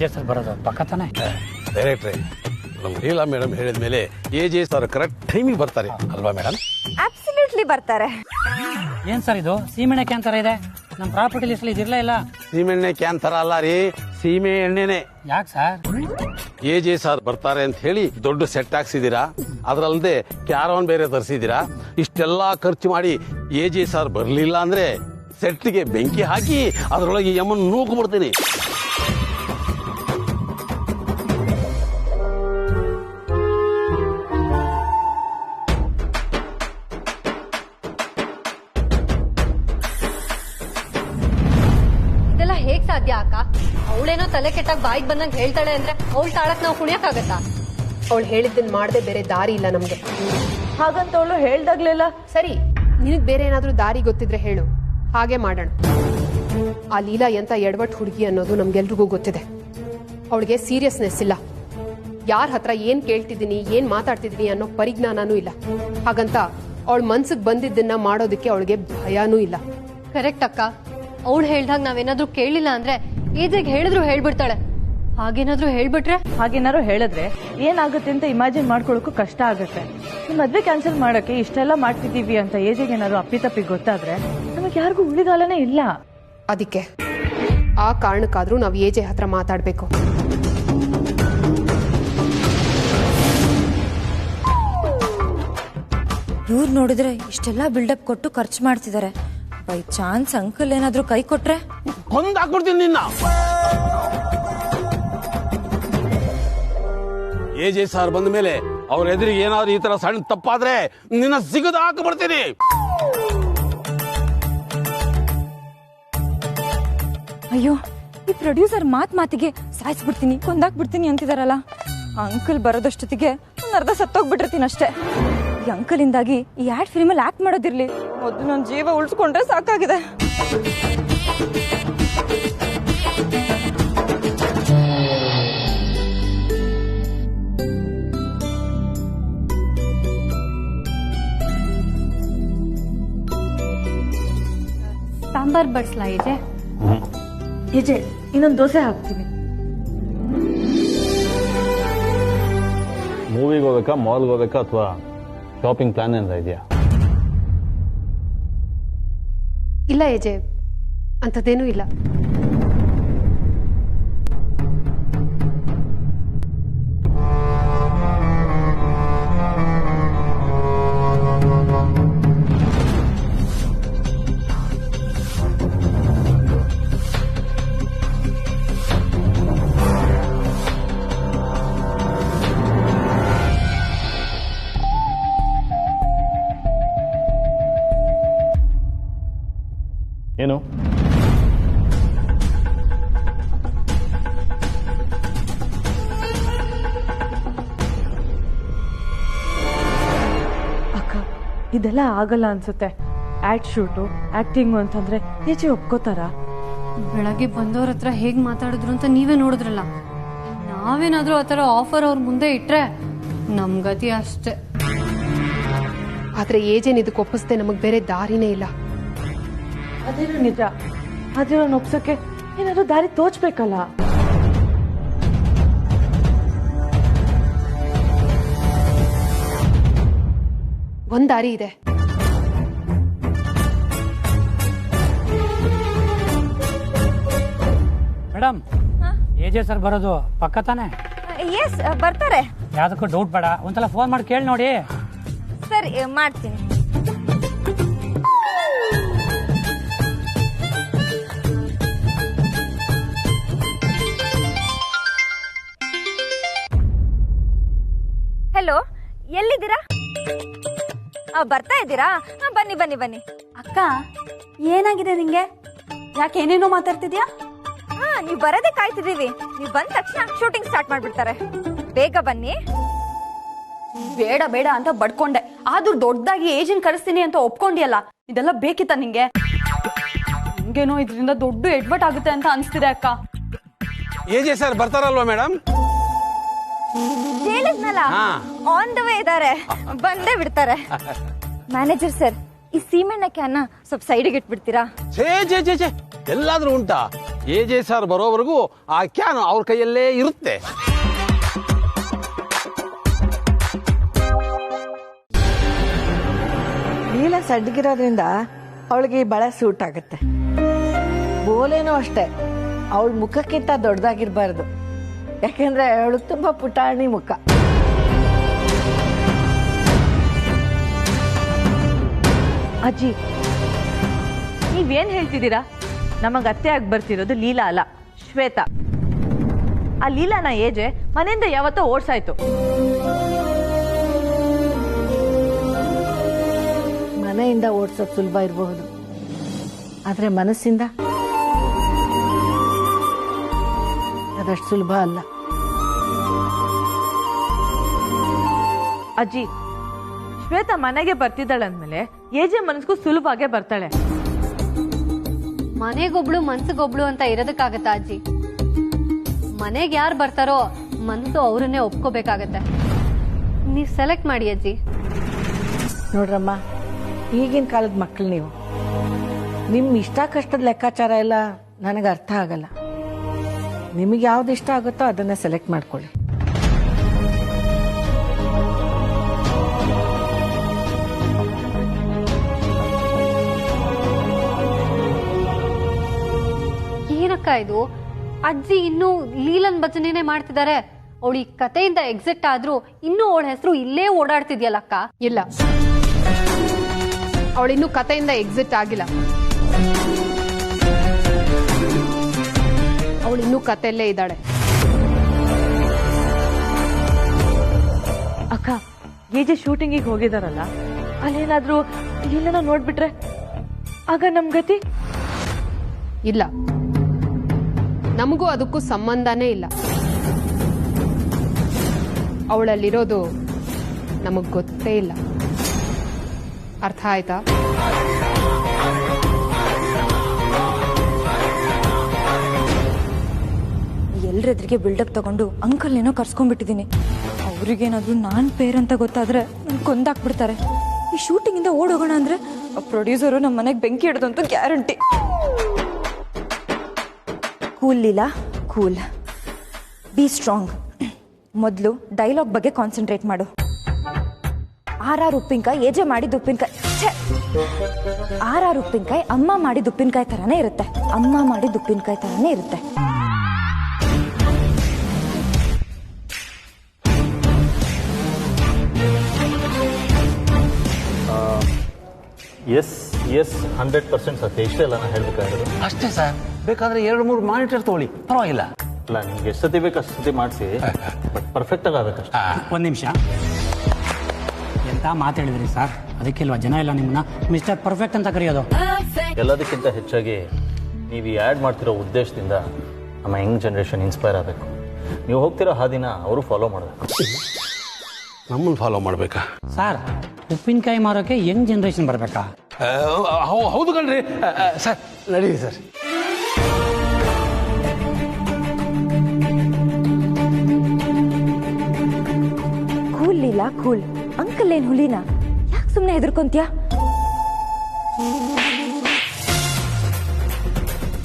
AJ sir ಬರೋದು ಪಕ್ಕ ತಾನೆ? ಡೈರೆಕ್ಟ್ರೆ, ನಮ್ಮ ಲೀಲಾ ಮೇಡಮ್ ಹೇಳಿದ ಮೇಲೆ ಎಜೆ ಸರ್ ಕರೆಕ್ಟ್ ಟೈಮಿಗೆ ಬರ್ತಾರೆ ಅಲ್ವಾ ಮೇಡಮ್? ಅಬ್ಸಲ್ಯೂಟ್ಲಿ ಬರ್ತಾರೆ. ಏನ್ ಸರ್ ಇದು ಸೀಮೆಣ್ಣೆ ಕ್ಯಾನ್ ತರ ಇದೆ? ನಮ್ಮ ಪ್ರಾಪರ್ಟಿ ಲಿಸ್ಟ್ ಇದಿರ್ಲೇ ಇಲ್ಲ. ಸೀಮೆಣ್ಣೆ ಕ್ಯಾನ್ ತರ ಅಲ್ಲ ರೀ, ಸೀಮೆ ಎಣ್ಣೆನೆ. ಯಾಕೆ ಸರ್? ಎಜೆ ಸರ್ ಬರ್ತಾರೆ ಅಂತ ಹೇಳಿ ದೊಡ್ಡ ಸೆಟ್ ಹಾಕ್ಸಿದೀರಾ, ಅದ್ರಲ್ಲದೆ ಕ್ಯಾರವನ್ ಬೇರೆ ತರಿಸಿದೀರಾ. ಇಷ್ಟೆಲ್ಲಾ ಖರ್ಚು ಮಾಡಿ ಎಜೆ ಸರ್ ಬರ್ಲಿಲ್ಲ ಅಂದ್ರೆ ಸೆಟ್ಗೆ ಬೆಂಕಿ ಹಾಕಿ ಅದ್ರೊಳಗೆ ಯಮನ್ ನೂಕು ಬಿಡ್ತೀನಿ. ಇದೆಲ್ಲ ಹೇಗ್ ಸಾಧ್ಯ ಅಕ್ಕ? ಅವಳೇನೋ ತಲೆ ಕೆಟ್ಟಾಗ ಬಾಯಿಗೆ ಬಂದಂಗೆ ಹೇಳ್ತಾಳೆ ಅಂದ್ರೆ ಅವಳು ತಾಳಕ್ ನಾವು ಕುಣಿಯಕ್ಕಾಗತ್ತಾ? ಅವಳು ಹೇಳಿದ್ದನ್ ಮಾಡದೆ ಬೇರೆ ದಾರಿ ಇಲ್ಲ ನಮ್ಗೆ. ಹಾಗಂತ ಅವಳು ಹೇಳ್ದಾಗ್ಲೆಲ್ಲ ಸರಿ, ನಿನಗ್ ಬೇರೆ ಏನಾದ್ರೂ ದಾರಿ ಗೊತ್ತಿದ್ರೆ ಹೇಳು, ಹಾಗೆ ಮಾಡೋಣ. ಆ ಲೀಲಾ ಎಂತ ಎಡವಟ್ ಹುಡುಗಿ ಅನ್ನೋದು ನಮ್ಗೆಲ್ರಿಗೂ ಗೊತ್ತಿದೆ. ಅವಳಿಗೆ ಸೀರಿಯಸ್ನೆಸ್ ಇಲ್ಲ. ಯಾರ ಹತ್ರ ಏನ್ ಕೇಳ್ತಿದ್ದೀನಿ, ಏನ್ ಮಾತಾಡ್ತಿದ್ದೀನಿ ಅನ್ನೋ ಪರಿಜ್ಞಾನನೂ ಇಲ್ಲ. ಹಾಗಂತ ಅವಳ ಮನ್ಸಿಗೆ ಬಂದಿದ್ದನ್ನ ಮಾಡೋದಕ್ಕೆ ಅವಳಿಗೆ ಭಯನೂ ಇಲ್ಲ. ಕರೆಕ್ಟ್ ಅಕ್ಕ. ಅವಳು ಹೇಳ್ದಾಗ ನಾವೇನಾದ್ರೂ ಕೇಳಿಲ್ಲ ಅಂದ್ರೆ ಈಜೆಗೆ ಹೇಳಿದ್ರು ಹೇಳ್ಬಿಡ್ತಾಳೆ. ಹಾಗೇನಾದ್ರೂ ಹೇಳ್ಬಿಟ್ರೆ? ಹಾಗೇನಾದ್ರು ಹೇಳಿದ್ರೆ ಏನಾಗುತ್ತೆ ಅಂತ ಇಮ್ಯಾಜಿನ್ ಮಾಡ್ಕೊಳಕ್ಕೂ ಕಷ್ಟ ಆಗುತ್ತೆ. ನಿಮ್ ಮದ್ವೆ ಕ್ಯಾನ್ಸಲ್ ಮಾಡಕ್ಕೆ ಇಷ್ಟೆಲ್ಲ ಮಾಡ್ತಿದೀವಿ ಅಂತ ಏಜಿಗೆ ಏನಾದ್ರು ಅಪ್ಪಿತಪ್ಪಿ ಗೊತ್ತಾದ್ರೆ ನಮಗೆ ಯಾರಿಗೂ ಉಳಿಗಾಲನೇ ಇಲ್ಲ. ಅದಕ್ಕೆ ಆ ಕಾರಣಕ್ಕಾದ್ರೂ ನಾವು ಎಜೆ ಹತ್ರ ಮಾತಾಡ್ಬೇಕು. ಇವ್ರು ನೋಡಿದ್ರೆ ಇಷ್ಟೆಲ್ಲ ಬಿಲ್ಡಪ್ ಕೊಟ್ಟು ಖರ್ಚು ಮಾಡ್ತಿದ್ದಾರೆ. ಬೈ ಚಾನ್ಸ್ ಅಂಕಲ್ ಏನಾದ್ರೂ ಕೈ ಕೊಟ್ರೆ ಕೊಂದಾಕ್ಬಿಡ್ತೀನಿ ನಿನ್ನ. ಎಜೆ ಸರ್ ಬಂದ ಮೇಲೆ ಅವ್ರ ಎದುರಿಗೆ ಏನಾದ್ರು ಈ ತರ ಸಣ್ಣ ತಪ್ಪಾದ್ರೆ ನಿನ್ನ ಸಿಗದ ಹಾಕಬಿಡ್ತೀನಿ. ಅಯ್ಯೋ, ಈ ಪ್ರೊಡ್ಯೂಸರ್ ಮಾತಿಗೆ ಸಾಯಿಸ್ಬಿಡ್ತೀನಿ, ಕೊಂದಾಕ್ಬಿಡ್ತೀನಿ ಅಂತಿದಾರಲ್ಲ. ಅಂಕಲ್ ಬರೋದಷ್ಟೊತ್ತಿಗೆ ಒಂದ್ ಅರ್ಧ ಸತ್ತೋಗ್ಬಿಟ್ಟಿರ್ತೀನಿ ಅಷ್ಟೇ. ಈ ಅಂಕಲ್ ಇಂದಾಗಿ ಈ ಆಡ್ ಫಿಲ್ಮ್ ಅಲ್ಲಿ ಆಕ್ಟ್ ಮಾಡೋದಿರ್ಲಿ, ಮೊದಲು ನನ್ನ ಜೀವ ಉಳಿಸ್ಕೊಂಡ್ರೆ ಸಾಕಾಗಿದೆ. ಸಾಂಬಾರ್ ಬಡ್ಸ್ಲಾ ಈಜೆ? ಏಜೆ, ಇನ್ನೊಂದು ದೋಸೆ ಹಾಕ್ತೀನಿ. ಮೂವಿಗೆ ಹೋಗ್ಬೇಕಾ, ಮಾಲ್ಗೆ ಹೋಗ್ಬೇಕಾ, ಅಥವಾ ಶಾಪಿಂಗ್ ಪ್ಲಾನ್ ಏನಾರ ಇದೆಯಾ? ಇಲ್ಲ ಎಜೆ, ಅಂಥದ್ದೇನೂ ಇಲ್ಲ. ಏನು? ಅಕ್ಕ, ಇದೆಲ್ಲ ಆಗಲ್ಲ ಅನ್ಸುತ್ತೆ. ಆಡ್ ಶೂಟು, ಆಕ್ಟಿಂಗು ಅಂತಂದ್ರೆ ಏಜೆ ಒಪ್ಕೋತಾರ? ಬೆಳಗ್ಗೆ ಬಂದವ್ರ ಹತ್ರ ಹೇಗ್ ಮಾತಾಡಿದ್ರು ಅಂತ ನೀವೇ ನೋಡಿದ್ರಲ್ಲ. ನಾವೇನಾದ್ರೂ ಆತರ ಆಫರ್ ಅವ್ರ ಮುಂದೆ ಇಟ್ರೆ ನಮ್ ಗತಿ ಅಷ್ಟೇ. ಆದ್ರೆ ಏಜೆನ್ ಇದಕ್ಕೆ ಒಪ್ಪಿಸ್ದೆ ನಮಗ್ ಬೇರೆ ದಾರಿನೇ ಇಲ್ಲ. ಅದೇನು ನಿಜ. ಆದ್ರೆ ಅವ್ನು ಒಪ್ಸಕ್ಕೆ ಏನಾದ್ರು ದಾರಿ ತೋಚ್ಬೇಕಲ್ಲ. ಒಂದ್ ದಾರಿ ಇದೆ. ಮೇಡಮ್, ಎಜೆ ಸರ್ ಬರೋದು ಪಕ್ಕ ತಾನೆ? ಎಸ್, ಬರ್ತಾರೆ. ಯಾವ್ದಕ್ಕೂ ಡೌಟ್ ಬೇಡ, ಒಂದ್ಸಲ ಫೋನ್ ಮಾಡಿ ಕೇಳಿ ನೋಡಿ. ಸರಿ, ಮಾಡ್ತೀನಿ. ಹಲೋ, ಎಲ್ಲಿದ್ದೀರಾ? ಬರ್ತಾ ಇದ್ದೀರಾ? ಬನ್ನಿ ಬನ್ನಿ ಬನ್ನಿ. ಅಕ್ಕ, ಏನಾಗಿದೆ ನಿಂಗೆ? ಯಾಕೆ ಏನೇನೋ ಮಾತಾಡ್ತಿದ್ಯಾ? ನೀವು ಬರೋದೇ ಕಾಯ್ತಿದೀವಿ. ನೀವು ಬಂದ ತಕ್ಷಣ ಶೂಟಿಂಗ್ ಸ್ಟಾರ್ಟ್ ಮಾಡ್ಬಿಡ್ತಾರೆ. ಬೇಗ ಬನ್ನಿ. ಬೇಡ ಬೇಡ ಅಂತ ಬಡ್ಕೊಂಡೆ, ಆದ್ರೂ ದೊಡ್ಡದಾಗಿ ಏಜೆಂಟ್ ಕರೆಸ್ತೀನಿ ಅಂತ ಒಪ್ಕೊಂಡಿಯಲ್ಲ. ಇದೆಲ್ಲ ಬೇಕಿತ್ತ ನಿಂಗೆ? ನಿಂಗೇನೋ ಇದರಿಂದ ದೊಡ್ಡ ಎಡ್ವರ್ಟ್ ಆಗುತ್ತೆ ಅಂತ ಅನ್ಸ್ತಿದೆ ಅಕ್ಕ. ಎಜೆ ಸರ್ ಬರ್ತಾರಲ್ವಾ ಮೇಡಮ್? ಹೇಳಿದ್ನಲ್ಲ, ಆನ್ ದ ವೇ ಇದಾರೆ, ಬಂದೇ ಬಿಡ್ತಾರೆ. ಮ್ಯಾನೇಜರ್ ಸರ್, ಈ ಸೀಮೆಣ್ಣೆ ಕ್ಯಾನ್ನ ಸ್ವಲ್ಪ ಸೈಡಿಗೆ ಇಟ್ಬಿಡ್ತೀರಾ? ಛೇ ಛೇ ಛೇ ಛೇ, ಎಲ್ಲಾದ್ರೂ ಉಂಟಾ? AJ ಸರ್ ಬರೋವರೆಗೂ ಆ ಕ್ಯಾನ್ ಅವ್ರ ಕೈಯಲ್ಲೇ ಇರುತ್ತೆ. ಲೀಲಾ ಸಡ್ಗಿರೋದ್ರಿಂದ ಅವಳಿಗೆ ಈ ಬಳೆ ಸೂಟ್ ಆಗುತ್ತೆ. ಬೋಲೇನೂ ಅಷ್ಟೇ, ಅವಳ ಮುಖಕ್ಕಿಂತ ದೊಡ್ಡದಾಗಿರ್ಬಾರ್ದು, ಯಾಕೆಂದ್ರೆ ಅವಳು ತುಂಬಾ ಪುಟಾಣಿ ಮುಖ. ಅಜ್ಜಿ, ನೀವೇನ್ ಹೇಳ್ತಿದ್ದೀರಾ? ನಮಗ್ ಅತ್ತೆ ಆಗಿ ಬರ್ತಿರೋದು ಲೀಲಾ ಅಲ್ಲ, ಶ್ವೇತಾ. ಆ ಲೀಲಾನ ಏಜೆ ಮನೆಯಿಂದ ಯಾವತ್ತೋ ಓಡ್ಸಾಯ್ತು. ಮನೆಯಿಂದ ಓಡಿಸೋದು ಸುಲಭ ಇರಬಹುದು, ಆದ್ರೆ ಮನಸ್ಸಿಂದ ಅದಷ್ಟು ಸುಲಭ ಅಲ್ಲ. ಅಜ್ಜಿ, ಶ್ವೇತಾ ಮನೆಗೆ ಬರ್ತಿದ್ದಾಳೆ ಅಂದ್ಮೇಲೆ ಏಜೆ ಮನಸ್ಗೂ ಸುಲಭವಾಗೇ ಬರ್ತಾಳೆ. ಮನೆಗೊಬ್ಳು ಮನ್ಸಿಗೊಬ್ಳು ಅಂತ ಇರೋದಕ್ಕಾಗತ್ತಾ ಅಜ್ಜಿ? ಮನೆಗೆ ಯಾರು ಬರ್ತಾರೋ ಮನ್ಸು ಅವ್ರನ್ನೇ ಒಪ್ಕೋಬೇಕಾಗತ್ತೆ. ನೀವ್ ಸೆಲೆಕ್ಟ್ ಮಾಡಿ ಅಜ್ಜಿ. ನೋಡ್ರಮ್ಮ, ಈಗಿನ ಕಾಲದ ಮಕ್ಕಳು ನೀವು, ನಿಮ್ ಇಷ್ಟ ಕಷ್ಟದ ಲೆಕ್ಕಾಚಾರ ಎಲ್ಲ ನನಗೆ ಅರ್ಥ ಆಗಲ್ಲ. ನಿಮಗೆ ಯಾವ್ದು ಇಷ್ಟ ಆಗುತ್ತೋ ಅದನ್ನ ಸೆಲೆಕ್ಟ್ ಮಾಡ್ಕೊಳ್ಳಿ. ಏನಕ್ಕ ಇದು? ಅಜ್ಜಿ ಇನ್ನೂ ಲೀಲನ್ ಭಜನೆನೆ ಮಾಡ್ತಿದ್ದಾರೆ. ಅವಳು ಈ ಕಥೆಯಿಂದ ಎಕ್ಸಿಟ್ ಆದ್ರೂ ಇನ್ನೂ ಅವಳ ಹೆಸರು ಇಲ್ಲೇ ಓಡಾಡ್ತಿದ್ಯಲ್ಲಕ್ಕ. ಇಲ್ಲ, ಅವಳಿನ್ನೂ ಕಥೆಯಿಂದ ಎಕ್ಸಿಟ್ ಆಗಿಲ್ಲ. ಅವಳಿನ್ನೂ ಕಥೆಯಲ್ಲೇ ಇದ್ದಾಳೆ. ಅಕ್ಕ, ಏಜೆ ಶೂಟಿಂಗಿಗೆ ಹೋಗಿದಾರಲ್ಲ, ಅಲ್ಲೇನಾದ್ರೂ ಲೀಲನ ನೋಡ್ಬಿಟ್ರೆ ಆಗ ನಮ್ ಗತಿ? ಇಲ್ಲ, ನಮಗೂ ಅದಕ್ಕೂ ಸಂಬಂಧನೇ ಇಲ್ಲ. ಅವಳಲ್ಲಿರೋದು ನಮಗ್ ಗೊತ್ತೇ ಇಲ್ಲ. ಅರ್ಥ ಆಯ್ತಾ? ಎಲ್ರೆದ್ರಿಗೆ ಬಿಲ್ಡಪ್ ತಗೊಂಡು ಅಂಕಲ್ ಏನೋ ಕರ್ಸ್ಕೊಂಡ್ಬಿಟ್ಟಿದ್ದೀನಿ. ಅವ್ರಿಗೇನಾದ್ರೂ ನಾನ್ ಪೇರ್ ಅಂತ ಗೊತ್ತಾದ್ರೆ ನನ್ ಕೊಂದಾಕ್ಬಿಡ್ತಾರೆ. ಈ ಶೂಟಿಂಗ್ ಇಂದ ಓಡೋಗೋಣ ಅಂದ್ರೆ ಪ್ರೊಡ್ಯೂಸರು ನಮ್ಮ ಮನೆಗೆ ಬೆಂಕಿ ಹಿಡಿದಂತೂ guarantee. Cool Leela, cool. Be strong. ಮೊದಲು ಡೈಲಾಗ್ ಬಗ್ಗೆ ಕಾನ್ಸಂಟ್ರೇಟ್ ಮಾಡು. ಆರ್ ಉಪ್ಪಿನಕಾಯಿ ಏಜೆ ಮಾಡಿದ ಉಪ್ಪಿನಕಾಯಿ, ಆರ್ ಉಪ್ಪಿನಕಾಯಿ ಅಮ್ಮ ಮಾಡಿದ ಉಪ್ಪಿನಕಾಯಿ ತರಾನೇ ಇರುತ್ತೆ. ಅಮ್ಮ ಮಾಡಿದ ಉಪ್ಪಿನಕಾಯಿ ತರಾನೇ ಇರುತ್ತೆ. ಎಸ್ 100% ಸತ್ಯ. ಇಷ್ಟೇ ಅಲ್ಲ ನಾನು ಹೇಳ್ಬೇಕಾಗಿರೋದು. ಅಷ್ಟೇ ಸರ್. ಬೇಕಾದ್ರೆ 2-3 ಮಾನಿಟರ್ ತಗೊಳ್ಳಿ, ಪರವಾಗಿಲ್ಲ. ಅಲ್ಲ, ನಿಮ್ಗೆ ಎಷ್ಟು ಸತಿ ಬೇಕು ಅಷ್ಟು ಸತಿ ಮಾಡಿಸಿ, ಬಟ್ ಪರ್ಫೆಕ್ಟ್ ಆಗಿ ಆಗಬೇಕಷ್ಟೇ. ಒಂದು ನಿಮಿಷ, ಎಂತ ಮಾತಾಡಿದ್ರಿ ಸರ್? ಅದಕ್ಕೆಲ್ವಾ ಜನ ಎಲ್ಲ ನಿಮ್ಮನ್ನ ಮಿಸ್ಟರ್ ಪರ್ಫೆಕ್ಟ್ ಅಂತ ಕರೆಯೋದು? ಎಲ್ಲದಕ್ಕಿಂತ ಹೆಚ್ಚಾಗಿ ನೀವು ಈ ಆ್ಯಡ್ ಮಾಡ್ತಿರೋ ಉದ್ದೇಶದಿಂದ ನಮ್ಮ ಯಂಗ್ ಜನ್ರೇಷನ್ ಇನ್ಸ್ಪೈರ್ ಆಗಬೇಕು. ನೀವು ಹೋಗ್ತಿರೋ ಹಾದಿನ ಅವರು ಫಾಲೋ ಮಾಡಬೇಕು. ನಮ್ಮನ್ನು ಫಾಲೋ ಮಾಡಬೇಕಾ ಸರ್? ಉಪ್ಪಿನಕಾಯಿ ಮಾರೋಕೆ ಯಂಗ್ ಜನರೇಷನ್ ಬರಬೇಕಾ? ಹೌದು ಕಣ್ರಿ ಸರ್. ನಡೀರಿ sir. Cool Leela, cool. Uncle ಏನ್ ಹುಲಿನ? ಯಾಕೆ ಸುಮ್ಮನೆ ಹೆದರ್ಕೊಂತೀಯ?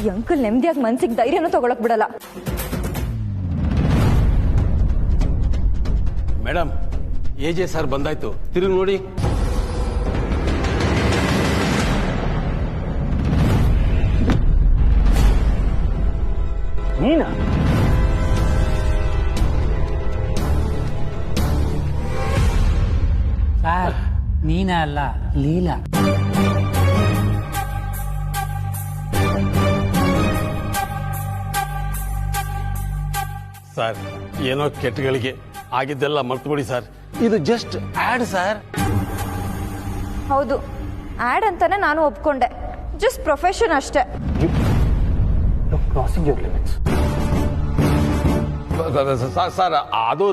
ಈ ಅಂಕಲ್ ನೆಮ್ಮದಿಯಾಗಿ ಮನ್ಸಿಗೆ ಧೈರ್ಯನೂ ತಗೊಳಕ್ ಬಿಡಲ್ಲ. ಮೇಡಮ್, AJ ಸರ್ ಬಂದಾಯ್ತು, ತಿರುಗಿ ನೋಡಿ. ನೀನಾ? ಸರ್, ನೀನ ಅಲ್ಲ, ಲೀಲಾ. ಸರ್, ಏನೋ ಕೆಟ್ಟಗಳಿಗೆ ಆಗಿದ್ದೆಲ್ಲ ಮರ್ತುಬಿಡಿ ಸರ್. ಇದು ಜಸ್ಟ್ ಆಡ್ ಸರ್. ಹೌದು, ಆಡ್ ಅಂತಾನೆ ನಾನು ಒಪ್ಕೊಂಡೆ. ಜಸ್ಟ್ ಪ್ರೊಫೆಷನ್ ಅಷ್ಟೇ. Crossing your limits. ಸರ್, ಅದು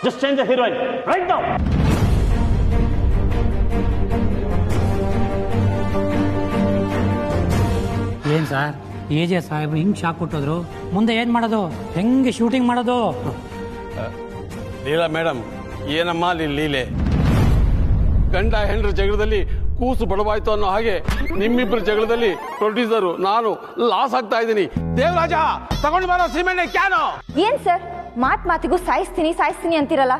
just change the heroine right now. ಏನ್ ಸರ್, AJ ಸಾಹೇಬ್ರು ಹಿಂಗ್ ಶಾಕ್ ಕೊಟ್ಟೋದ್ರು? ಮುಂದೆ ಏನ್ ಮಾಡೋದು? ಹೆಂಗೆ ಶೂಟಿಂಗ್ ಮಾಡೋದು? ಲೀಲಾ ಮೇಡಮ್, ಏನಮ್ಮ ಲೀಲೆ? ಗಂಡ ಹೆಂಡ್ರ ಜಗಳದಲ್ಲಿ ಕೂಸು ಬಡವಾಯ್ತು ಅನ್ನೋ ಹಾಗೆ ನಿಮ್ಮಿಬ್ಬರ ಜಗಳದಲ್ಲಿ ಪ್ರೊಡ್ಯೂಸರು ನಾನು ಲಾಸ್ ಆಗ್ತಾ ಇದ್ದೀನಿ. ದೇವರಾಜ ತಗೊಂಡು ಬರೋ ಸಿಮೆಂಟ್ ಕ್ಯಾನು. ಏನ್ ಸರ್ ಮಾತಿಗೂ ಸಾಯಿಸ್ತೀನಿ ಅಂತಿರಲ್ಲ.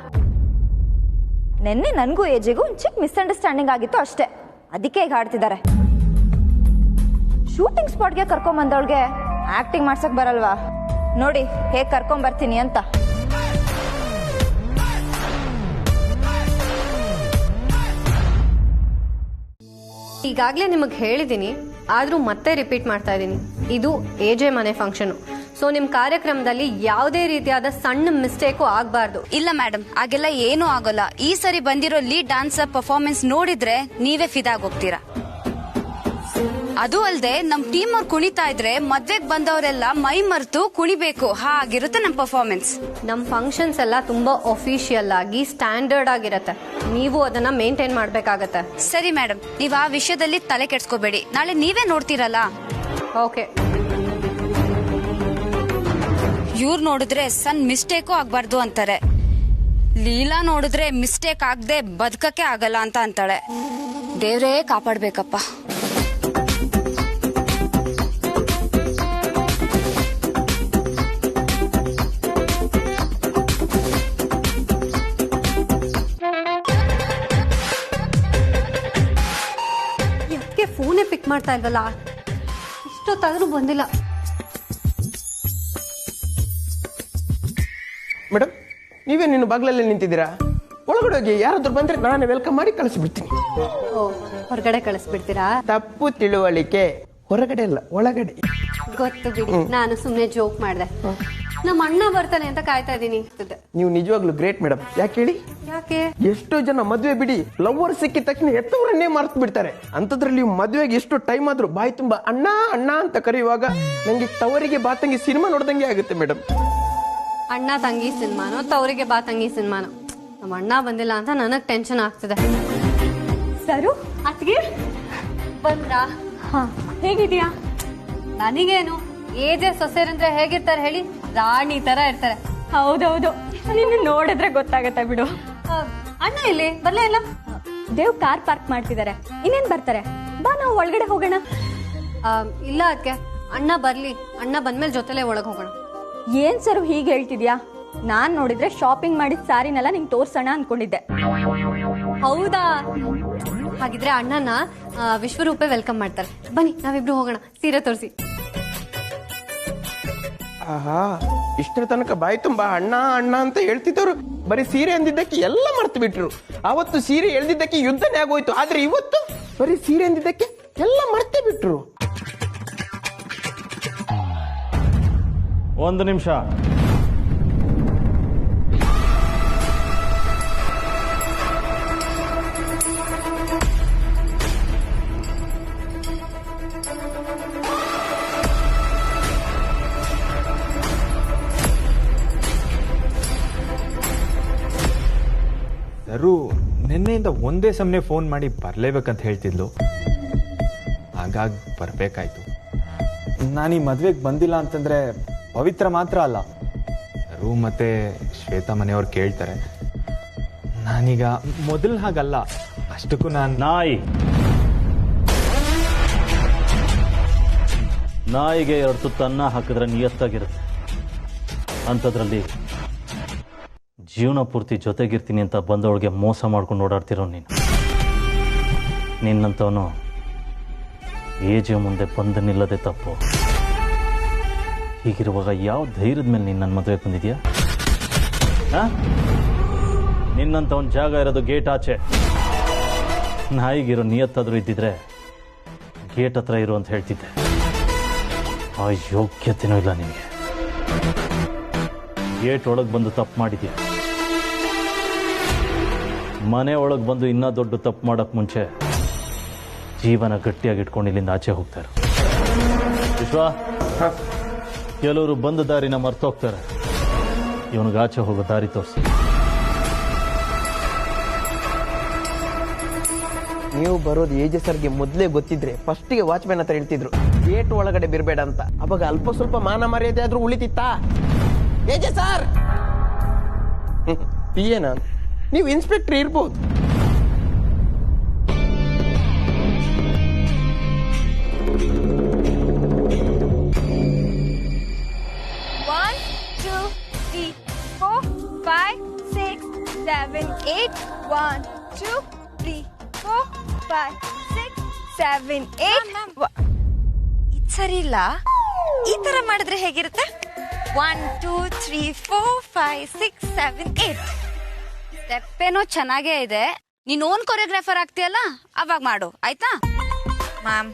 ನೆನ್ನೆ ನನಗೂ ಏಜೆಗೂ ಒಂದು ಚಿಕ್ಕ ಮಿಸ್ಅಂಡರ್ಸ್ಟ್ಯಾಂಡಿಂಗ್ ಆಗಿತ್ತು ಅಷ್ಟೇ, ಅದಕ್ಕೆ ಈಗ ಹಾಡ್ತಿದ್ದಾರೆ. ಶೂಟಿಂಗ್ ಸ್ಪಾಟ್ಗೆ ಕರ್ಕೊಂಬಂದವಳಿಗೆ ಆಕ್ಟಿಂಗ್ ಮಾಡ್ಸಕ್ ಬರಲ್ವಾ? ನೋಡಿ ಹೇಗೆ ಕರ್ಕೊಂಬರ್ತೀನಿ ಅಂತ. ಈಗಾಗಲೇ ನಿಮಗೆ ಹೇಳಿದ್ದೀನಿ, ಆದರೂ ಮತ್ತೆ ರಿಪೀಟ್ ಮಾಡ್ತಾ ಇದ್ದೀನಿ, ಇದು AJ ಮನೆ ಫಂಕ್ಷನು. ಸೊ ನಿಮ್ಮ ಕಾರ್ಯಕ್ರಮದಲ್ಲಿ ಯಾವುದೇ ರೀತಿಯಾದ ಸಣ್ಣ ಮಿಸ್ಟೇಕು ಆಗಬಾರ್ದು. ಇಲ್ಲ ಮೇಡಮ್, ಹಾಗೆಲ್ಲ ಏನೂ ಆಗೋಲ್ಲ. ಈ ಸರಿ ಬಂದಿರೋ ಲೀಡ್ ಡಾನ್ಸರ್ ಪರ್ಫಾರ್ಮೆನ್ಸ್ ನೋಡಿದ್ರೆ ನೀವೇ ಫಿದಾಗೋಗ್ತೀರಾ. ಅದು ಅಲ್ಲದೆ ನಮ್ ಟೀಮ್ ಅವ್ರು ಕುಣಿತಾ ಇದ್ರೆ ಮದ್ವೆಗ್ ಬಂದವರೆಲ್ಲ ಮೈ ಮರೆತು ಕುಣಿಬೇಕು, ಹಾಗಿರುತ್ತೆ ನಮ್ ಪರ್ಫಾರ್ಮೆನ್ಸ್. ನಮ್ಮ ಫಂಕ್ಷನ್ಸ್ ಎಲ್ಲ ತುಂಬಾ ಅಫಿಷಿಯಲ್ ಆಗಿ ಸ್ಟ್ಯಾಂಡರ್ಡ್ ಆಗಿರತ್ತೆ, ನೀವು ಅದನ್ನ ಮೇಂಟೈನ್ ಮಾಡ್ಬೇಕಾಗತ್ತೆ. ಸರಿ ಮೇಡಮ್, ನೀವ್ ಆ ವಿಷಯದಲ್ಲಿ ತಲೆ ಕೆಡ್ಸ್ಕೋಬೇಡಿ, ನಾಳೆ ನೀವೇ ನೋಡ್ತೀರಲ್ಲ. ಓಕೆ. ಇವ್ರು ನೋಡಿದ್ರೆ ಸಣ್ಣ ಮಿಸ್ಟೇಕು ಆಗ್ಬಾರ್ದು ಅಂತಾರೆ, ಲೀಲಾ ನೋಡಿದ್ರೆ ಮಿಸ್ಟೇಕ್ ಆಗದೆ ಬದುಕಕ್ಕೆ ಆಗಲ್ಲ ಅಂತ ಅಂತಾಳೆ. ದೇವ್ರೇ ಕಾಪಾಡ್ಬೇಕಪ್ಪ. ಯಾಕೆ ಫೋನೇ ಪಿಕ್ ಮಾಡ್ತಾ ಇಲ್ವಲ್ಲ? ಇಷ್ಟೊತ್ತಾದ್ರೂ ಬಂದಿಲ್ಲ. ಮೇಡಮ್, ನೀವೇ ನಿನ್ನ ಬಾಗ್ಲಲ್ಲೇ ನಿಂತಿದ್ದೀರಾ? ಒಳಗಡೆ ಹೋಗಿ, ಯಾರಾದ್ರೂ ಬಂದ್ರೆ ನಾನೇ ವೆಲ್ಕಮ್ ಮಾಡಿ ಕಳಿಸ್ಬಿಡ್ತೀನಿ. ಓ, ಹೊರಗಡೆ ಕಳಿಸ್ಬಿಡ್ತೀರಾ? ತಪ್ಪು ತಿಳುವಳಿಕೆ. ಹೊರಗಡೆ ಅಲ್ಲ, ಒಳಗಡೆ. ಗೊತ್ತು ಬಿಡಿ, ನಾನು ಸುಮ್ಮನೆ ಜೋಕ್ ಮಾಡಿದೆ. ನಮ್ಮ ಅಣ್ಣ ಬರ್ತಾನೆ ಅಂತ ಕಾಯ್ತಾ ಇದ್ದೀನಿ. ನೀವು ನಿಜವಾಗ್ಲೂ ಗ್ರೇಟ್ ಮೇಡಮ್. ಯಾಕೆ ಹೇಳಿ? ಯಾಕೆ? ಎಷ್ಟೋ ಜನ ಮದುವೆ ಬಿಡಿ ಲವರ್ ಸಿಕ್ಕಿದ ತಕ್ಷಣ ಎತ್ತವರನ್ನೇ ಮರ್ತು ಬಿಡ್ತಾರೆ. ಅಂತದ್ರಲ್ಲಿ ಮದುವೆಗೆ ಎಷ್ಟು ಟೈಮ್ ಆದ್ರೂ ಬಾಯಿ ತುಂಬಾ ಅಣ್ಣ ಅಣ್ಣ ಅಂತ ಕರೆಯುವಾಗ ನಂಗೆ ತವರಿಗೆ ಬಾತಂಗಿ ಸಿನಿಮಾ ನೋಡ್ದಂಗೆ ಆಗುತ್ತೆ ಮೇಡಮ್. ಅಣ್ಣ ತಂಗಿ ಸಿನಿಮಾನೋ ತವರಿಗೆ ಬಾ ತಂಗಿ ಸಿನಿಮಾನೋ, ನಮ್ಮ ಅಣ್ಣ ಬಂದಿಲ್ಲ ಅಂತ ನನಗ್ ಟೆನ್ಷನ್ ಆಗ್ತಿದೆ. ಸರು ಅತ್ಗೆ ಬಂದ್ರಾ? ಹೇಗಿದ್ಯಾ? ನನಗೇನು, AJ ಸೊಸೆರಂದ್ರೆ ಹೇಗಿರ್ತಾರೆ ಹೇಳಿ? ರಾಣಿ ತರ ಇರ್ತಾರೆ. ಹೌದೌದು, ನಿನ್ನ ನೋಡಿದ್ರೆ ಗೊತ್ತಾಗತ್ತೆ ಬಿಡು. ಅಣ್ಣ ಇಲ್ಲಿ ಬರ್ಲೇ ಇಲ್ಲ? ದೇವ್ ಕಾರ್ ಪಾರ್ಕ್ ಮಾಡ್ತಿದ್ದಾರೆ, ಇನ್ನೇನ್ ಬರ್ತಾರೆ. ಬಾ ನಾವು ಒಳಗಡೆ ಹೋಗೋಣ. ಇಲ್ಲ ಅದಕ್ಕೆ, ಅಣ್ಣ ಬರ್ಲಿ, ಅಣ್ಣ ಬಂದ್ಮೇಲೆ ಜೊತೆಲೆ ಒಳಗೆ ಹೋಗೋಣ. ಏನ್ ಸರು ಹೀಗೆ ಹೇಳ್ತಿದ್ಯಾ? ನಾನ್ ನೋಡಿದ್ರೆ ಶಾಪಿಂಗ್ ಮಾಡಿದ ಸಾರಿನೆಲ್ಲ ನಿಂಗೆ ತೋರ್ಸೋಣ ಅನ್ಕೊಂಡಿದ್ದೆ. ಹೌದಾ? ಹಾಗಿದ್ರೆ ಅಣ್ಣನ ವಿಶ್ವರೂಪೆ ವೆಲ್ಕಮ್ ಮಾಡ್ತಾರೆ. ಬನ್ನಿ ನಾವಿಬ್ರು ಹೋಗೋಣ, ಸೀರೆ ತೋರಿಸಿ. ಆಹಾ, ಇಷ್ಟರ ತನಕ ಬಾಯಿ ತುಂಬಾ ಅಣ್ಣ ಅಣ್ಣ ಅಂತ ಹೇಳ್ತಿದ್ದವ್ರು ಬರೀ ಸೀರೆ ಅಂದಿದ್ದಕ್ಕೆ ಎಲ್ಲ ಮರ್ತು ಬಿಟ್ರು. ಅವತ್ತು ಸೀರೆ ಎಳ್ದಿದ್ದಕ್ಕೆ ಯುದ್ಧನೇ ಆಗೋಯ್ತು, ಆದ್ರೆ ಇವತ್ತು ಬರೀ ಸೀರೆ ಅಂದಿದ್ದಕ್ಕೆ ಎಲ್ಲ ಮರ್ತೇ ಬಿಟ್ರು. ಒಂದು ನಿಮಿಷ. ಸರು ನಿನ್ನೆಯಿಂದ ಒಂದೇ ಸಮನೆ ಫೋನ್ ಮಾಡಿ ಬರಲೇಬೇಕಂತ ಹೇಳ್ತಿದ್ಲು, ಹಾಗಾಗಿ ಬರಬೇಕಾಯ್ತು. ನಾನು ಈ ಮದುವೆಗೆ ಬಂದಿಲ್ಲ ಅಂತಂದರೆ ಪವಿತ್ರ ಮಾತ್ರ ಅಲ್ಲ, ಸರು ಮತ್ತು ಶ್ವೇತಾ ಮನೆಯವ್ರು ಕೇಳ್ತಾರೆ. ನಾನೀಗ ಮೊದಲು ಹಾಗಲ್ಲ, ಅಷ್ಟಕ್ಕೂ ನಾಯಿಗೆ 2 ತುತ್ತು ಅನ್ನ ಹಾಕಿದ್ರೆ ನಿಯತ್ತಾಗಿರುತ್ತೆ. ಅಂಥದ್ರಲ್ಲಿ ಜೀವನ ಪೂರ್ತಿ ಜೊತೆಗಿರ್ತೀನಿ ಅಂತ ಬಂದವಳಿಗೆ ಮೋಸ ಮಾಡ್ಕೊಂಡು ಓಡಾಡ್ತಿರೋ ನಿನ್ನಂತವನು AJ ಮುಂದೆ ಬಂದು ನಿಲ್ಲದೆ ತಪ್ಪು. ಹೀಗಿರುವಾಗ ಯಾವ ಧೈರ್ಯದ ಮೇಲೆ ನೀನು ನನ್ನ ಮದುವೆಗೆ ಬಂದಿದ್ಯಾ? ನಿನ್ನಂತವನ್ ಜಾಗ ಇರೋದು ಗೇಟ್ ಆಚೆ. ನಾಯಿಗಿರೋ ನಿಯತ್ತಾದ್ರೂ ಇದ್ದಿದ್ರೆ ಗೇಟ್ ಹತ್ರ ಇರು ಅಂತ ಹೇಳ್ತಿದ್ದೆ. ಆ ಯೋಗ್ಯತೆನೂ ಇಲ್ಲ ನಿನಗೆ. ಗೇಟ್ ಒಳಗೆ ಬಂದು ತಪ್ಪು ಮಾಡಿದ್ಯಾ. ಮನೆ ಒಳಗೆ ಬಂದು ಇನ್ನೂ ದೊಡ್ಡ ತಪ್ಪು ಮಾಡೋಕ್ಕೆ ಮುಂಚೆ ಜೀವನ ಗಟ್ಟಿಯಾಗಿ ಇಟ್ಕೊಂಡು ಇಲ್ಲಿಂದ ಆಚೆ ಹೋಗ್ತಾರೆ. ವಿಶ್ವ, ಕೆಲವರು ಬಂದ ದಾರಿನ ಮರ್ತೋಗ್ತಾರೆ. ಇವನಿಗೆ ಆಚೆ ಹೋಗೋ ದಾರಿ ತೋರಿಸಿ. ನೀವು ಬರೋದು AJ ಸರ್ಗೆ ಮೊದಲೇ ಗೊತ್ತಿದ್ರೆ ಫಸ್ಟಿಗೆ ವಾಚ್ಮ್ಯಾನ್ ಹತ್ರ ಹೇಳ್ತಿದ್ರು ಗೇಟ್ ಒಳಗಡೆ ಬಿರ್ಬೇಡ ಅಂತ. ಅವಾಗ ಅಲ್ಪ ಸ್ವಲ್ಪ ಮಾನ ಮರ್ಯಾದೆ ಆದ್ರೂ ಉಳಿತಿತ್ತಾ? AJ ಸರ್, ಏನ ನೀವು ಇನ್ಸ್ಪೆಕ್ಟರ್ ಇರ್ಬೋದು. 7 8 1 2 3 4 5 6 7 8 ಇದು ಸರಿ ಇಲ್ಲ. ಈ ತರ ಮಾಡಿದ್ರೆ ಹೇಗಿರುತ್ತೆ? 1 2 3 4 5 6 7 8. ಸ್ಟೆಪ್ ಏನೋ ಚೆನ್ನಾಗೇ ಇದೆ. ನೀನ್ ಓನ್ ಕೊರಿಯೋಗ್ರಾಫರ್ ಆಗ್ತೀಯಲ್ಲ, ಅವಾಗ ಮಾಡು ಆಯ್ತಾ? Ma'am,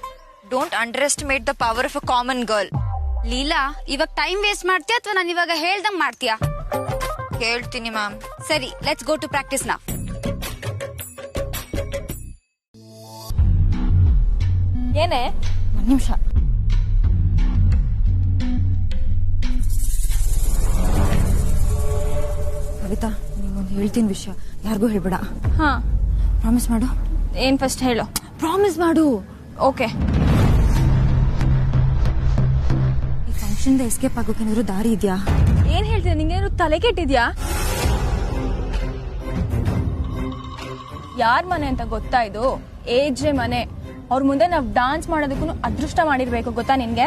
don't under estimate the power of a common girl. Leela, ಇವಾಗ ಟೈಮ್ ವೇಸ್ಟ್ ಮಾಡ್ತೀಯಾ ಅಥವಾ ನಾನು ಇವಾಗ ಹೇಳ್ದಂಗ್ ಮಾಡ್ತೀಯಾ? ಹೇಳ್ತೀನಿ ಮ್ಯಾಮ್. ಸರಿ, let's go to practice now. ಏನೇ? ಒಂದು ನಿಮಿಷ. ಕವಿತಾ, ನಿಂಗೊಂದು ಹೇಳ್ತೀನಿ ವಿಷಯ, ಯಾರಿಗೂ ಹೇಳ್ಬೇಡ. ಹಾ, ಪ್ರಾಮಿಸ್ ಮಾಡು. ಏನ್ ಫಸ್ಟ್ ಹೇಳು. ಪ್ರಾಮಿಸ್ ಮಾಡು. ಓಕೆ. ಈ ಫಂಕ್ಷನ್ ಎಸ್ಕೇಪ್ ಆಗೋಕೆ ಏನಾದ್ರು ದಾರಿ ಇದೆಯಾ? ಏನ್ ಹೇಳ್ತೀನಿ, ನಿಂಗೇನಾದ್ರು ತಲೆ ಕೆಟ್ಟಿದ್ಯಾ? ಯಾರ್ ಮನೆ ಅಂತ ಗೊತ್ತಾ ಇದು? ಏಜೆ ಮನೆ. ಅವ್ರ ಮುಂದೆ ನಾವ್ ಡಾನ್ಸ್ ಮಾಡೋದಕ್ಕೂ ಅದೃಷ್ಟ ಮಾಡಿರ್ಬೇಕು, ಗೊತ್ತಾ ನಿನ್ಗೆ?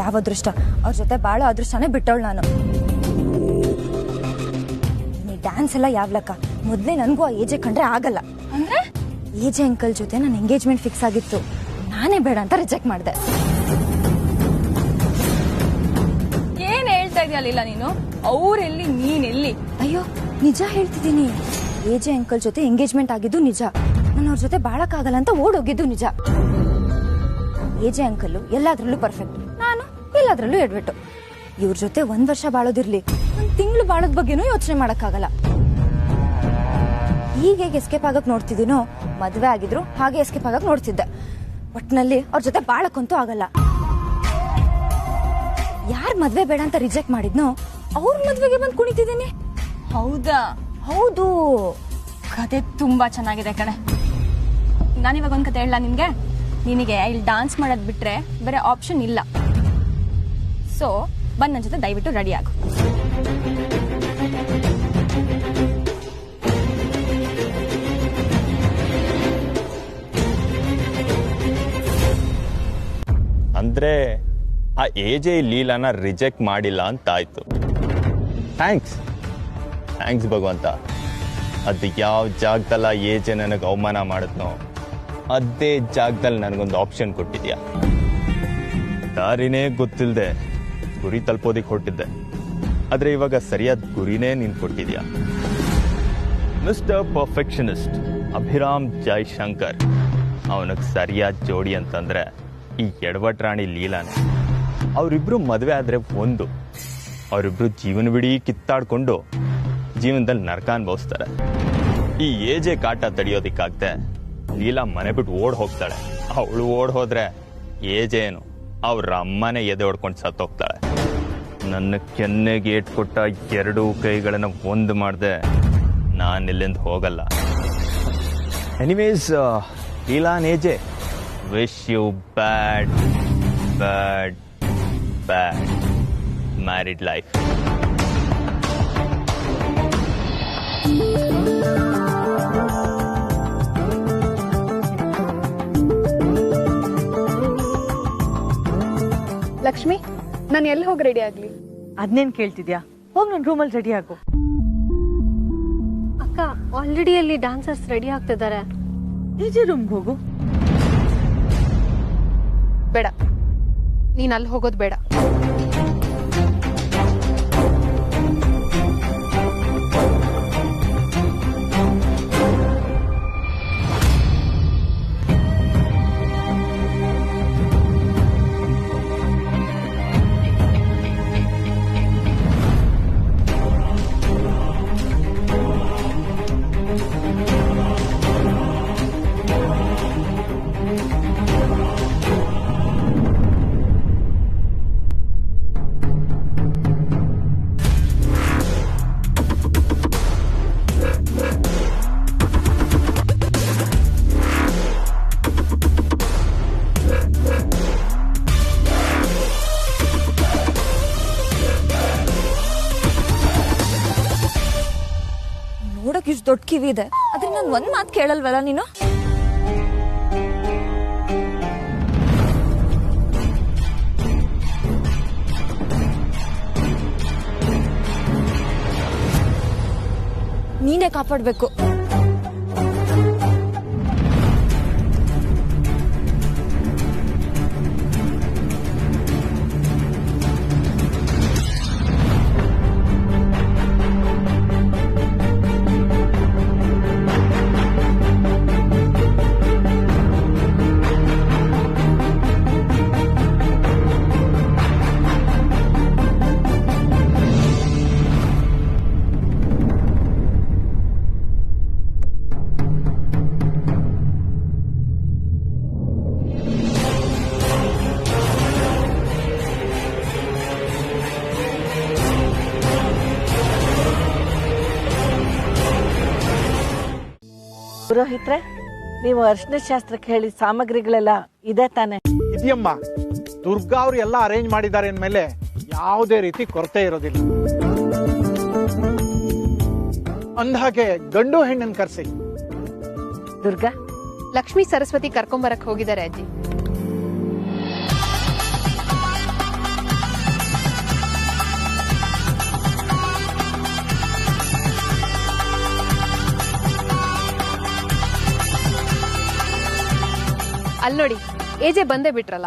ಯಾವ ಅದೃಷ್ಟ? ಅವ್ರ ಜೊತೆ ಬಾಳೋ ಅದೃಷ್ಟನೇ ಬಿಟ್ಟವಳು ನಾನು. ನೀ ಡ್ಯಾನ್ಸ್ ಎಲ್ಲ ಯಾವ ಲೆಕ್ಕ? ಮೊದ್ಲೇ ನನ್ಗೂ ಆ ಏಜೆ ಕಂಡ್ರೆ ಆಗಲ್ಲ. ಅಂದ್ರೆ ಏಜೆ ಅಂಕಲ್ ಜೊತೆ ನನ್ನ ಎಂಗೇಜ್ಮೆಂಟ್ ಫಿಕ್ಸ್ ಆಗಿತ್ತು. ನಾನೇ ಬೇಡ ಅಂತ ರಿಜೆಕ್ಟ್ ಮಾಡಿದೆ. ಏನ್ ಹೇಳ್ತಾ ಇದೆಯಲ್ಲ ನೀನು? ಅವ್ರೆಲ್ಲಿ, ನೀನೆಲ್ಲಿ? ಅಯ್ಯೋ, ನಿಜ ಹೇಳ್ತಿದ್ದೀನಿ. ಏಜೆ ಅಂಕಲ್ ಜೊತೆ ಎಂಗೇಜ್ಮೆಂಟ್ ಆಗಿದ್ದು ನಿಜ. ನಾನು ಅವ್ರ ಜೊತೆ ಬಾಳಕ್ಕಾಗಲ್ಲ ಅಂತ ಓಡೋಗಿದ್ದು ನಿಜ. ಏಜೆ ಅಂಕಲ್ ಎಲ್ಲಾದ್ರಲ್ಲೂ ಪರ್ಫೆಕ್ಟ್, ನಾನು ಎಲ್ಲಾದ್ರಲ್ಲೂ ಎಡ್ಬಿಟ್ಟು. ಇವ್ರ ಜೊತೆ 1 ವರ್ಷ ಬಾಳೋದಿರ್ಲಿ, 1 ತಿಂಗಳು ಬಾಳೋದ್ ಬಗ್ಗೆನೂ ಯೋಚನೆ ಮಾಡಕ್ಕಾಗಲ್ಲ. ಈಗ ಹೇಗೆ ಎಸ್ಕೇಪ್ ಆಗಕ್ ನೋಡ್ತಿದ್ದೀನೋ, ಮದ್ವೆ ಆಗಿದ್ರು ಹಾಗೆ ಎಸ್ಕೇಪ್ ಆಗಕ್ ನೋಡ್ತಿದ್ದೆ. ಒಟ್ನಲ್ಲಿ ಅವ್ರ ಜೊತೆ ಬಾಳಕ್ಕಂತೂ ಆಗಲ್ಲ. ಯಾರ್ ಮದ್ವೆ ಬೇಡ ಅಂತ ರಿಜೆಕ್ಟ್ ಮಾಡಿದ್ನೋ ಅವ್ರ ಮದ್ವೆಗೆ ಬಂದು ಕುಣಿತಿದ್ದೀನಿ. ಹೌದಾ? ಹೌದು. ಕತೆ ತುಂಬಾ ಚೆನ್ನಾಗಿದೆ ಕಣೆ. ನಾನಿವಾಗ ಒಂದ್ ಕತೆ ಹೇಳ ನಿನ್ಗೆ. ನಿನಗೆ ಇಲ್ಲಿ ಡಾನ್ಸ್ ಮಾಡೋದ್ ಬಿಟ್ರೆ ಬೇರೆ ಆಪ್ಷನ್ ಇಲ್ಲ. ಸೊ ಬಂದ್ ನನ್ ಜೊತೆ ದಯವಿಟ್ಟು ರೆಡಿ ಆಗು. ಅಂದ್ರೆ ಆ ಏಜೆ ಲೀಲಾನ ರಿಜೆಕ್ಟ್ ಮಾಡಿಲ್ಲ ಅಂತ ಆಯ್ತು. ಥ್ಯಾಂಕ್ಸ್ ಭಗವಂತ. ಅದು ಯಾವ ಜಾಗದಲ್ಲ ಏಜೆ ನನಗೆ ಅವಮಾನ ಮಾಡಿದ್ನೋ ಅದೇ ಜಾಗದಲ್ಲಿ ನನಗೊಂದು ಆಪ್ಷನ್ ಕೊಟ್ಟಿದ್ಯಾ. ದಾರಿನೇ ಗೊತ್ತಿಲ್ಲದೆ ಗುರಿ ತಲುಪೋದಿಕ್ ಹೊರಟಿದ್ದೆ, ಆದ್ರೆ ಇವಾಗ ಸರಿಯಾದ ಗುರಿನೇ ನೀನ್ ಕೊಟ್ಟಿದ್ಯಾ. ಮಿಸ್ಟರ್ ಪರ್ಫೆಕ್ಷನಿಸ್ಟ್ ಅಭಿರಾಮ್ ಜೈಶಂಕರ್, ಅವನಿಗೆ ಸರಿಯಾದ ಜೋಡಿ ಅಂತಂದ್ರೆ ಈ ಎಡವಟ್ರಾಣಿ ಲೀಲಾನೆ. ಅವರಿಬ್ರು ಮದುವೆ ಆದ್ರೆ ಒಂದು, ಅವರಿಬ್ರು ಜೀವನವಿಡೀ ಕಿತ್ತಾಡ್ಕೊಂಡು ಜೀವನದಲ್ಲಿ ನರಕ ಅನುಭವಿಸ್ತಾರೆ. ಈ ಏಜೆ ಕಾಟ ತಡೆಯೋದಿಕ್ಕಾಗ್ದೆ ಲೀಲಾ ಮನೆ ಬಿಟ್ಟು ಓಡ್ ಹೋಗ್ತಾಳೆ. ಅವಳು ಓಡ್ ಹೋದ್ರೆ ಏಜೆ ಏನು, ಅವ್ರ ಅಮ್ಮನೇ ಎದೆ ಹೊಡ್ಕೊಂಡು ಸತ್ತೋಗ್ತಾಳೆ. ನನ್ನ ಕೆನ್ನೆಗೆ ಏಟ್ ಕೊಟ್ಟ 2 ಕೈಗಳನ್ನ ಒಂದು ಮಾಡ್ದೆ ನಾನಿಲ್ಲಿಂದ ಹೋಗಲ್ಲ. Anyways, Leela AJ, wish you bad bad bad married life. Lakshmi, ನಾನು ಎಲ್ಲಿ ಹೋಗಿ ರೆಡಿ ಆಗ್ಲಿ? ಅದ್ನೇನ್ ಕೇಳ್ತಿದ್ಯಾ? ಹೋಗ್ ನನ್ ರೂಮಲ್ಲಿ ರೆಡಿ ಆಗು. ಅಕ್ಕ, ಆಲ್ರೆಡಿ ಅಲ್ಲಿ ಡಾನ್ಸರ್ಸ್ ರೆಡಿ ಆಗ್ತಿದ್ದಾರೆ. ಈಜೆ ರೂಮ್ಗೆ ಹೋಗು. ಬೇಡ, ನೀನ್ ಅಲ್ಲಿ ಹೋಗೋದು ಬೇಡ. ಇಷ್ಟು ದೊಡ್ಡ ಕಿವಿ ಇದೆ, ಆದ್ರೆ ನಾನು ಒಂದ್ ಮಾತು ಕೇಳಲ್ವಲ್ಲ ನೀನು? ನೀನೇ ಕಾಪಾಡ್ಬೇಕು. ಪುರೋಹಿತ್ರೆ, ನೀವು ಅರ್ಶಿನ ಶಾಸ್ತ್ರಕ್ಕೆ ಹೇಳಿದ ಸಾಮಗ್ರಿಗಳೆಲ್ಲ ಇದೆ ತಾನೆ? ಇದೆಯಮ್ಮ. ದುರ್ಗಾ ಅವ್ರು ಎಲ್ಲ ಅರೇಂಜ್ ಮಾಡಿದ್ದಾರೆ ಅಂದಮೇಲೆ ಯಾವುದೇ ರೀತಿ ಕೊರತೆ ಇರೋದಿಲ್ಲ. ಅಂದಹಾಗೆ ಗಂಡು ಹೆಣ್ಣನ್ ಕರ್ಸಿ. ದುರ್ಗಾ, ಲಕ್ಷ್ಮೀ ಸರಸ್ವತಿ ಕರ್ಕೊಂಬರಕ್ ಹೋಗಿದ್ದಾರೆ ಅಜ್ಜಿ. ಅಲ್ಲಿ ನೋಡಿ, ಏಜೆ ಬಂದೇ ಬಿಟ್ರಲ್ಲ.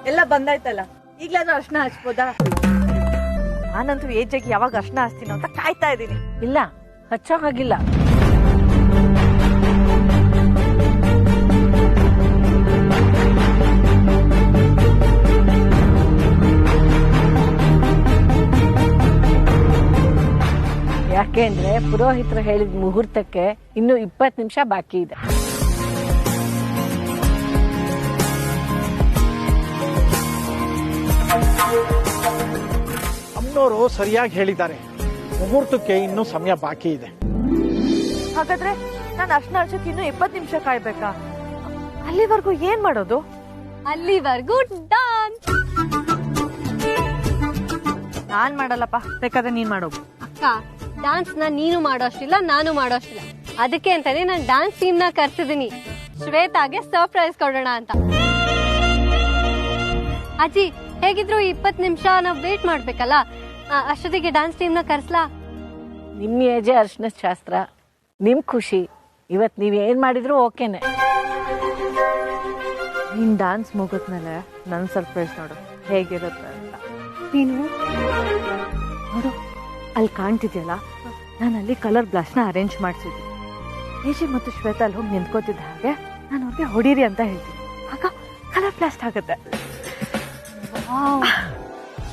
ಎಲ್ಲ ಬಂದಾಯ್ತಲ್ಲ, ಈಗ್ಲಾದ್ರೂ ಅರ್ಶನ ಹಚ್ಬೋದಾ? ನಾನಂತೂ ಏಜೆಗೆ ಯಾವಾಗ ಅರ್ಶನ ಹಚ್ತೀನೋ ಅಂತ ಕಾಯ್ತಾ ಇದ್ದೀನಿ. ಇಲ್ಲ, ಹಚ್ಚೋ ಹಾಗಿಲ್ಲ. ಯಾಕೆಂದ್ರೆ ಪುರೋಹಿತರು ಹೇಳಿದ ಮುಹೂರ್ತಕ್ಕೆ ಇನ್ನು 20 ನಿಮಿಷ ಬಾಕಿ ಇದೆ. ಅಮ್ಮನವರು ಸರಿಯಾಗಿ ಹೇಳಿದ್ದಾರೆ, ಮುಹೂರ್ತಕ್ಕೆ ಇನ್ನೂ ಸಮಯ ಬಾಕಿ ಇದೆ. ಹಾಗಾದ್ರೆ ನಾನು ಅರ್ಶನ ಹಚ್ಚಕ್ಕೆ ಇನ್ನು 20 ನಿಮಿಷ ಕಾಯ್ಬೇಕಾ? ಅಲ್ಲಿವರೆಗೂ ಏನ್ ಮಾಡೋದು? ಅಲ್ಲಿವರೆಗೂ ಡಾನ್ಸ್. ನಾನ್ ಮಾಡಲ್ಲಪ್ಪ, ಬೇಕಾದ್ರೆ ನೀನ್ ಮಾಡೋದು. ಅಕ್ಕ, ಡಾನ್ಸ್ ನೀನು ಮಾಡೋ ಅಷ್ಟಿಲ್ಲ, ನಾನು ಮಾಡೋ ಅಷ್ಟಿಲ್ಲ. ಅದಕ್ಕೆ ಅಂತಾನೆ ನಾನು ಡಾನ್ಸ್ ಟೀಮ್ ನ ಕರ್ಸಿದೀನಿ, ಶ್ವೇತಾಗೆ ಸರ್ಪ್ರೈಸ್ ಕೊಡೋಣ ಅಂತ. ಅಜ್ಜಿ, ಹೇಗಿದ್ರು 20 ನಿಮಿಷ ನಾವು ವೇಟ್ ಮಾಡ್ಬೇಕಲ್ಲ, ಅಷ್ಟೊತ್ತಿಗೆ ಡಾನ್ಸ್ ಟೀಮ್ ನ ಕರ್ಸ್ಲಾ? ನಿಮ್ ಏಜೆ ಅರ್ಶಿನ ಶಾಸ್ತ್ರ, ನಿಮ್ ಖುಷಿ. ಇವತ್ ನೀವ್ ಏನ್ ಮಾಡಿದ್ರು ಓಕೆನೆ. ನೀನ್ ಡಾನ್ಸ್ ಮುಗಿದ್ಮೇಲೆ ನನ್ ಸರ್ಪ್ರೈಸ್ ನೋಡು ಹೇಗಿರುತ್ತೆ ಅಂತ. ನೀನು ನೋಡು, ಅಲ್ಲಿ ಕಾಣ್ತಿದ್ಯಲ್ಲ, ನಾನು ಅಲ್ಲಿ ಕಲರ್ ಬ್ಲಾಸ್ಟ್ ನ ಅರೇಂಜ್ ಮಾಡಿಸಿದ್ದೆ. ಏಜೆ ಮತ್ತು ಶ್ವೇತಾ ಅಲ್ಲಿ ಹೋಗಿ ನಿಂತ್ಕೋತಿದ್ದ ಹಾಗೆ ನಾನು ಅವ್ರಿಗೆ ಹೊಡೀರಿ ಅಂತ ಹೇಳ್ತೀನಿ, ಆಗ ಕಲರ್ ಬ್ಲಾಸ್ಟ್ ಆಗುತ್ತೆ.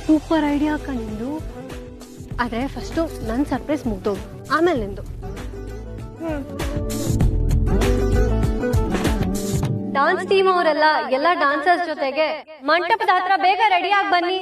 ಸೂಪರ್ ಐಡಿಯಾ ಅಕ್ಕ ನಿಂದು. ಆದ್ರೆ ಫಸ್ಟು ನನ್ ಸರ್ಪ್ರೈಸ್ ಮುಗ್ದೋದು, ಆಮೇಲೆ ನಿಂದು. ಡಾನ್ಸ್ ಟೀಮ್ ಅವರೆಲ್ಲ ಎಲ್ಲ ಡಾನ್ಸರ್ಸ್ ಜೊತೆಗೆ ಮಂಟಪದ ಹತ್ರ ಬೇಗ ರೆಡಿ ಆಗಿ ಬನ್ನಿ.